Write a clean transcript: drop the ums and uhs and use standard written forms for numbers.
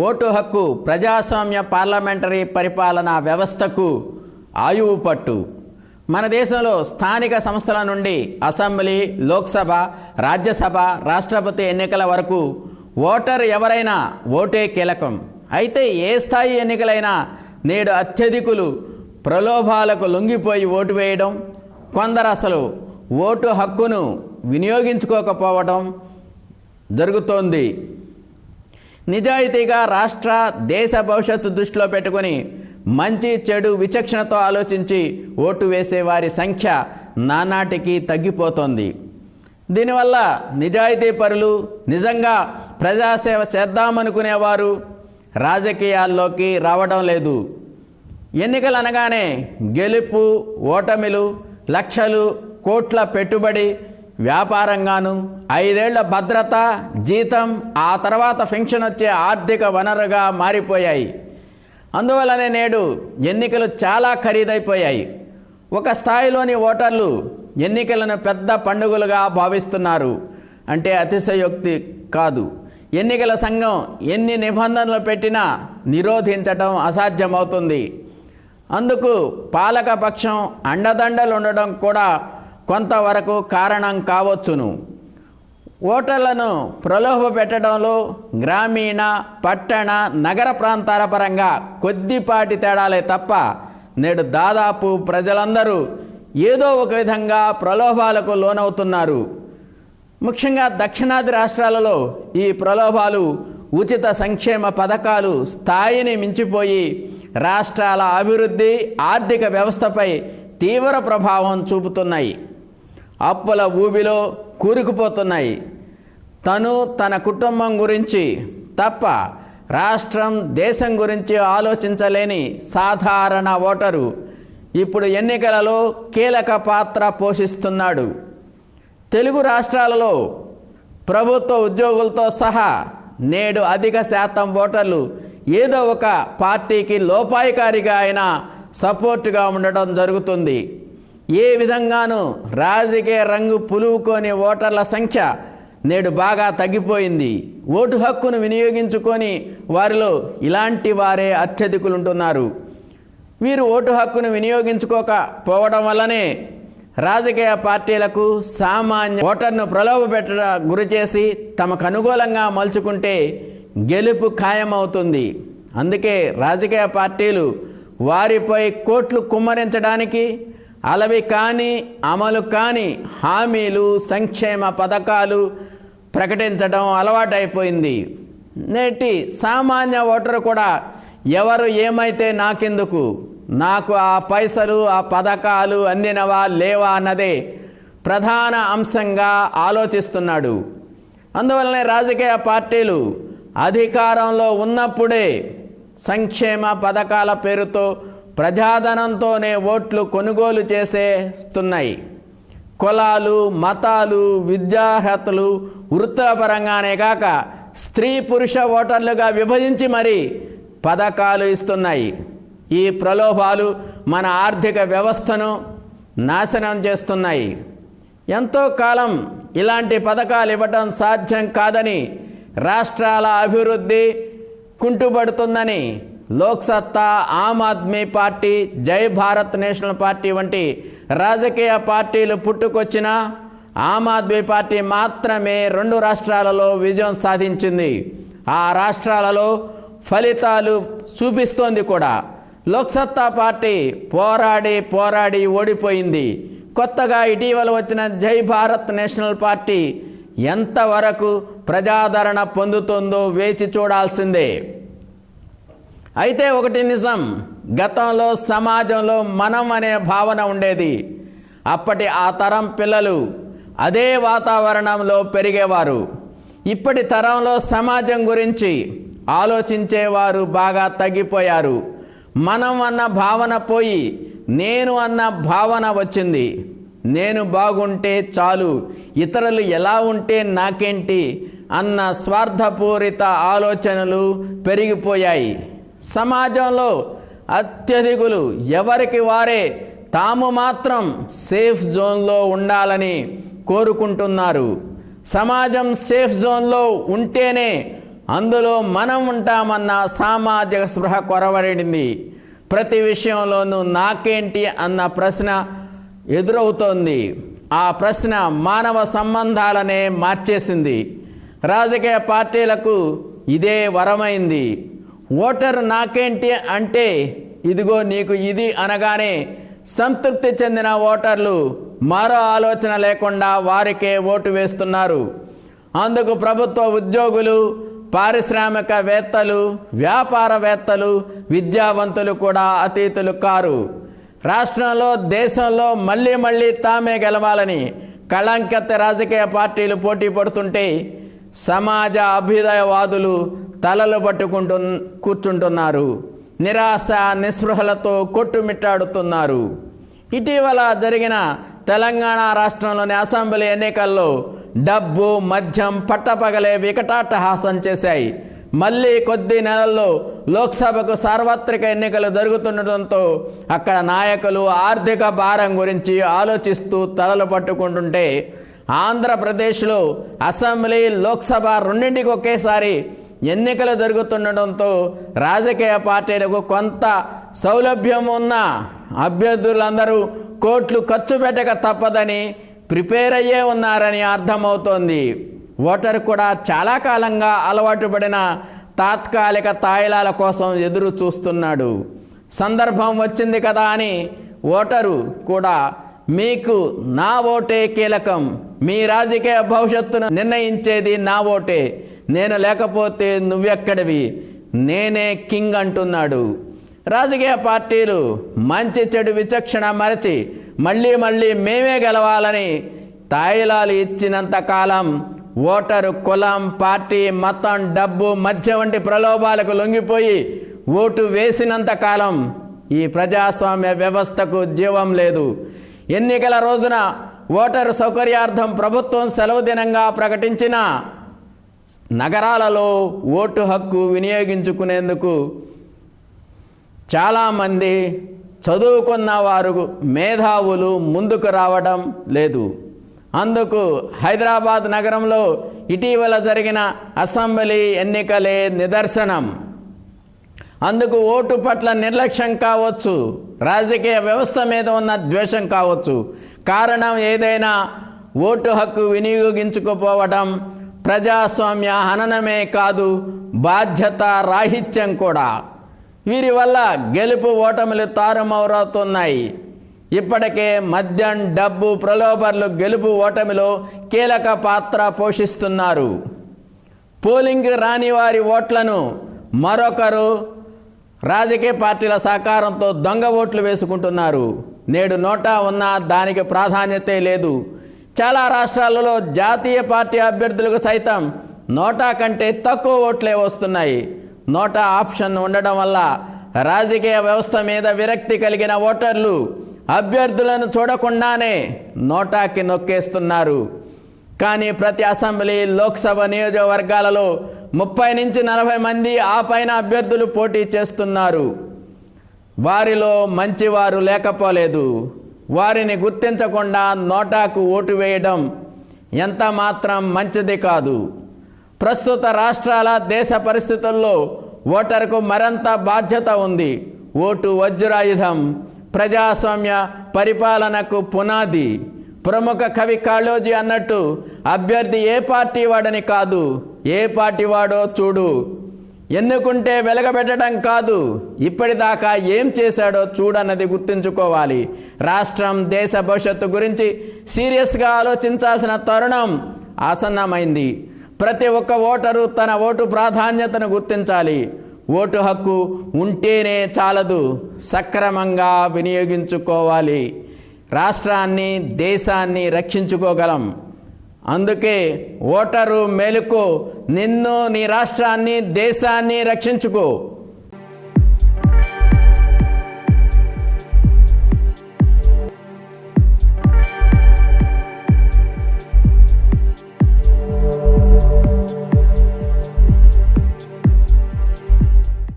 Vote హక్కు ప్రజాస్వామ్య parliamentary పరిపాలనా వ్యవస్థకు ఆయువు పట్టు. మన దేశంలో స్థానిక సంస్థల నుండి అసెంబ్లీ, లోక్సభ, రాజ్యసభ, రాష్ట్రపతి ఎన్నికల వరకు ఓటర్ ఎవరైనా ఓటే కీలకం. అయితే ఏ స్థాయి ఎన్నికలైనా నేడు అత్యధికులు ప్రలోభాలకు లొంగిపోయి ఓటు వేయడం, కొందరు అసలు ఓటు హక్కును వినియోగించుకోకపోవడం జరుగుతోంది. నిజాయితీగా రాష్ట్ర, దేశ భవిష్యత్తు దృష్టిలో పెట్టుకొని మంచి చెడు విచక్షణతో ఆలోచించి ఓటు వేసే వారి సంఖ్య నానాటికి తగ్గిపోతోంది. దీనివల్ల నిజాయితీ పరులు, నిజంగా ప్రజాసేవ చేద్దామనుకునేవారు రాజకీయాల్లోకి రావడం లేదు. ఎన్నికలు అనగానే గెలుపు, ఓటమిలు, లక్షలు, కోట్ల పెట్టుబడి, వ్యాపారంగాను 5 ఏళ్ల భద్రత, జీతం, ఆ తర్వాత పెన్షన్ వచ్చే ఆర్థిక వనరుగా మారిపోయాయి. అందువల్లనే నేడు ఎన్నికలు చాలా ఖరీదైపోయాయి. ఒక స్థాయిలోని ఓటర్లు ఎన్నికలను పెద్ద పండుగలుగా భావిస్తున్నారు అంటే అతిశయోక్తి కాదు. ఎన్నికల సంఘం ఎన్ని నిబంధనలు పెట్టినా నిరోధించడం అసాధ్యమవుతుంది. అందుకు పాలకపక్షం అండదండలు ఉండడం కూడా కొంతవరకు కారణం కావచ్చును. ఓటర్లను ప్రలోభ పెట్టడంలో గ్రామీణ, పట్టణ, నగర ప్రాంతాల పరంగా కొద్దిపాటి తేడాలే తప్ప నేడు దాదాపు ప్రజలందరూ ఏదో ఒక విధంగా ప్రలోభాలకు లోనవుతున్నారు. ముఖ్యంగా దక్షిణాది రాష్ట్రాలలో ఈ ప్రలోభాలు, ఉచిత సంక్షేమ పథకాలు స్థాయిని మించిపోయి రాష్ట్రాల అభివృద్ధి, ఆర్థిక వ్యవస్థపై తీవ్ర ప్రభావం చూపుతున్నాయి. అప్పుల ఊబిలో కూరుకుపోతున్నాయి. తన కుటుంబం గురించి తప్ప రాష్ట్రం, దేశం గురించి ఆలోచించలేని సాధారణ ఓటరు ఇప్పుడు ఎన్నికలలో కీలక పాత్ర పోషిస్తున్నాడు. తెలుగు రాష్ట్రాలలో ప్రభుత్వ ఉద్యోగులతో సహా నేడు అధిక శాతం ఓటర్లు ఏదో ఒక పార్టీకి లోపాయికారిగా అయినా సపోర్టుగా ఉండడం జరుగుతుంది. ఏ విధంగానూ రాజకీయ రంగు పులువుకొని ఓటర్ల సంఖ్య నేడు బాగా తగ్గిపోయింది. ఓటు హక్కును వినియోగించుకొని వారిలో ఇలాంటి వారే అత్యధికులుంటున్నారు. వీరు ఓటు హక్కును వినియోగించుకోకపోవడం వల్లనే రాజకీయ పార్టీలకు సామాన్య ఓటర్ను ప్రలోభపెట్టడం గురిచేసి తమకు అనుకూలంగా మలుచుకుంటే గెలుపు ఖాయమవుతుంది. అందుకే రాజకీయ పార్టీలు వారిపై కోట్లు కుమ్మరించడానికి అలవి కాని, అమలు కాని హామీలు, సంక్షేమ పథకాలు ప్రకటించడం అలవాటైపోయింది. నేటి సామాన్య ఓటరు కూడా ఎవరు ఏమైతే నాకెందుకు, నాకు ఆ పైసలు, ఆ పథకాలు అందినవా లేవా అన్నదే ప్రధాన అంశంగా ఆలోచిస్తున్నాడు. అందువల్లనే రాజకీయ పార్టీలు అధికారంలో ఉన్నప్పుడే సంక్షేమ పథకాల పేరుతో ప్రజాధనంతోనే ఓట్లు కొనుగోలు చేసేస్తున్నాయి. కులాలు, మతాలు, విద్యార్హతలు, వృత్తిపరంగానే కాక స్త్రీ పురుష ఓటర్లుగా విభజించి మరీ పథకాలు ఇస్తున్నాయి. ఈ ప్రలోభాలు మన ఆర్థిక వ్యవస్థను నాశనం చేస్తున్నాయి. ఎంతో కాలం ఇలాంటి పథకాలు ఇవ్వడం సాధ్యం కాదని, రాష్ట్రాల అభివృద్ధి కుంటుపడుతుందని లోక్సత్తా, ఆమ్ ఆద్మీ పార్టీ, జై భారత్ నేషనల్ పార్టీ వంటి రాజకీయ పార్టీలు పుట్టుకొచ్చినా ఆమ్ ఆద్మీ పార్టీ మాత్రమే 2 రాష్ట్రాలలో విజయం సాధించింది. ఆ రాష్ట్రాలలో ఫలితాలు చూపిస్తోంది కూడా. లోక్సత్తా పార్టీ పోరాడి ఓడిపోయింది. కొత్తగా ఇటీవల వచ్చిన జై భారత్ నేషనల్ పార్టీ ఎంతవరకు ప్రజాదరణ పొందుతుందో వేచి చూడాల్సిందే. అయితే ఒకటి నిజం, గతంలో సమాజంలో మనం అనే భావన ఉండేది. అప్పటి ఆ తరం పిల్లలు అదే వాతావరణంలో పెరిగేవారు. ఇప్పటి తరంలో సమాజం గురించి ఆలోచించేవారు బాగా తగ్గిపోయారు. మనం అన్న భావన పోయి నేను అన్న భావన వచ్చింది. నేను బాగుంటే చాలు, ఇతరులు ఎలా ఉంటే నాకేంటి అన్న స్వార్థపూరిత ఆలోచనలు పెరిగిపోయాయి. సమాజంలో అత్యధికులు ఎవరికి వారే తాము మాత్రం సేఫ్ జోన్లో ఉండాలని కోరుకుంటున్నారు. సమాజం సేఫ్ జోన్లో ఉంటేనే అందులో మనం ఉంటామన్న సామాజిక స్పృహ కొరవడింది. ప్రతి విషయంలోనూ నాకేంటి అన్న ప్రశ్న ఎదురవుతోంది. ఆ ప్రశ్న మానవ సంబంధాలనే మార్చేసింది. రాజకీయ పార్టీలకు ఇదే వరమైంది. ఓటరు నాకేంటి అంటే ఇదిగో నీకు ఇది అనగానే సంతృప్తి చెందిన ఓటర్లు మరో ఆలోచన లేకుండా వారికే ఓటు వేస్తున్నారు. అందుకు ప్రభుత్వ ఉద్యోగులు, పారిశ్రామికవేత్తలు, వ్యాపారవేత్తలు, విద్యావంతులు కూడా అతీతులు కారు. రాష్ట్రంలో, దేశంలో మళ్ళీ తామే గెలవాలని కళంకిత రాజకీయ పార్టీలు పోటీ పడుతుంటే సమాజ అభ్యుదయవాదులు తలలు పట్టుకుంటూ కూర్చుంటున్నారు. నిరాశ నిస్పృహలతో కొట్టుమిట్టాడుతున్నారు. ఇటీవల జరిగిన తెలంగాణ రాష్ట్రంలోని అసెంబ్లీ ఎన్నికల్లో డబ్బు, మద్యం పట్టపగలే వికటాట్టహాసం చేశాయి. మళ్ళీ కొద్ది నెలల్లో లోక్సభకు సార్వత్రిక ఎన్నికలు జరుగుతుండటంతో అక్కడ నాయకులు ఆర్థిక భారం గురించి ఆలోచిస్తూ తలలు పట్టుకుంటుంటే ఆంధ్రప్రదేశ్లో అసెంబ్లీ, లోక్సభ రెండింటికి ఒకేసారి ఎన్నికలు జరుగుతుండటంతో రాజకీయ పార్టీలకు కొంత సౌలభ్యం ఉన్న అభ్యర్థులందరూ కోట్లు ఖర్చు పెట్టక తప్పదని ప్రిపేర్ అయ్యే ఉన్నారని అర్థమవుతోంది. ఓటరు కూడా చాలా కాలంగా అలవాటు పడిన తాత్కాలిక తాయిలాల కోసం ఎదురు చూస్తున్నాడు. సందర్భం వచ్చింది కదా అని ఓటరు కూడా మీకు నా ఓటే కీలకం, మీ రాజకీయ భవిష్యత్తును నిర్ణయించేది నా ఓటే, నేను లేకపోతే నువ్వెక్కడివి, నేనే కింగ్ అంటున్నాడు. రాజకీయ పార్టీలు మంచి చెడు విచక్షణ మరచి మళ్ళీ మేమే గెలవాలని తాయిలాలు ఇచ్చినంత కాలం ఓటరు కులం, పార్టీ, మతం, డబ్బు, మద్యం వంటి ప్రలోభాలకు లొంగిపోయి ఓటు వేసినంత కాలం ఈ ప్రజాస్వామ్య వ్యవస్థకు జీవం లేదు. ఎన్నికల రోజున ఓటరు సౌకర్యార్థం ప్రభుత్వం సెలవు దినంగా ప్రకటించిన నగరాలలో ఓటు హక్కు వినియోగించుకునేందుకు చాలామంది చదువుకున్న వారు, మేధావులు ముందుకు రావడం లేదు. అందుకు హైదరాబాద్ నగరంలో ఇటీవల జరిగిన అసెంబ్లీ ఎన్నికలే నిదర్శనం. అందుకు ఓటు పట్ల నిర్లక్ష్యం కావచ్చు, రాజకీయ వ్యవస్థ మీద ఉన్న ద్వేషం కావచ్చు, కారణం ఏదైనా ఓటు హక్కు వినియోగించుకోపోవడం ప్రజాస్వామ్య హననమే కాదు, బాధ్యత రాహిత్యం కూడా. వీరి వల్ల గెలుపు ఓటములు తారుమారవుతున్నాయి. ఇప్పటికే మద్యం, డబ్బు, ప్రలోభాలు గెలుపు ఓటమిలో కీలక పాత్ర పోషిస్తున్నారు. పోలింగ్ రాని వారి ఓట్లను మరొకరు రాజకీయ పార్టీల సహకారంతో దొంగ ఓట్లు వేసుకుంటున్నారు. నేడు నోటా ఉన్నా దానికి ప్రాధాన్యతే లేదు. చాలా రాష్ట్రాలలో జాతీయ పార్టీ అభ్యర్థులకు సైతం నోటా కంటే తక్కువ ఓట్లే వస్తున్నాయి. నోటా ఆప్షన్ ఉండడం వల్ల రాజకీయ వ్యవస్థ మీద విరక్తి కలిగిన ఓటర్లు అభ్యర్థులను చూడకుండానే నోటాకి నొక్కేస్తున్నారు. కానీ ప్రతి అసెంబ్లీ, లోక్సభ నియోజకవర్గాలలో 30 నుంచి 40 మంది ఆ పైన అభ్యర్థులు పోటీ చేస్తున్నారు. వారిలో మంచివారు లేకపోలేదు. వారిని గుర్తించకుండా నోటాకు ఓటు వేయడం ఎంత మాత్రం మంచిది కాదు. ప్రస్తుత రాష్ట్రాల, దేశ పరిస్థితుల్లో ఓటరుకు మరింత బాధ్యత ఉంది. ఓటు వజ్రాయుధం, ప్రజాస్వామ్య పరిపాలనకు పునాది. ప్రముఖ కవి కాళోజీ అన్నట్టు అభ్యర్థి ఏ పార్టీ వాడని కాదు, ఏ పార్టీ వాడో చూడు, ఎన్నుకుంటే వెలగబెట్టడం కాదు, ఇప్పటిదాకా ఏం చేశాడో చూడన్నది గుర్తుంచుకోవాలి. రాష్ట్రం, దేశ భవిష్యత్తు గురించి సీరియస్గా ఆలోచించాల్సిన తరుణం ఆసన్నమైంది. ప్రతి ఒక్క ఓటరు తన ఓటు ప్రాధాన్యతను గుర్తించాలి. ఓటు హక్కు ఉంటేనే చాలదు, సక్రమంగా వినియోగించుకోవాలి. రాష్ట్రాన్ని, దేశాన్ని రక్షించుకోగలం. అందుకే ఓటరు మేలుకో, నిన్ను, నీ రాష్ట్రాన్ని, దేశాన్ని రక్షించుకో.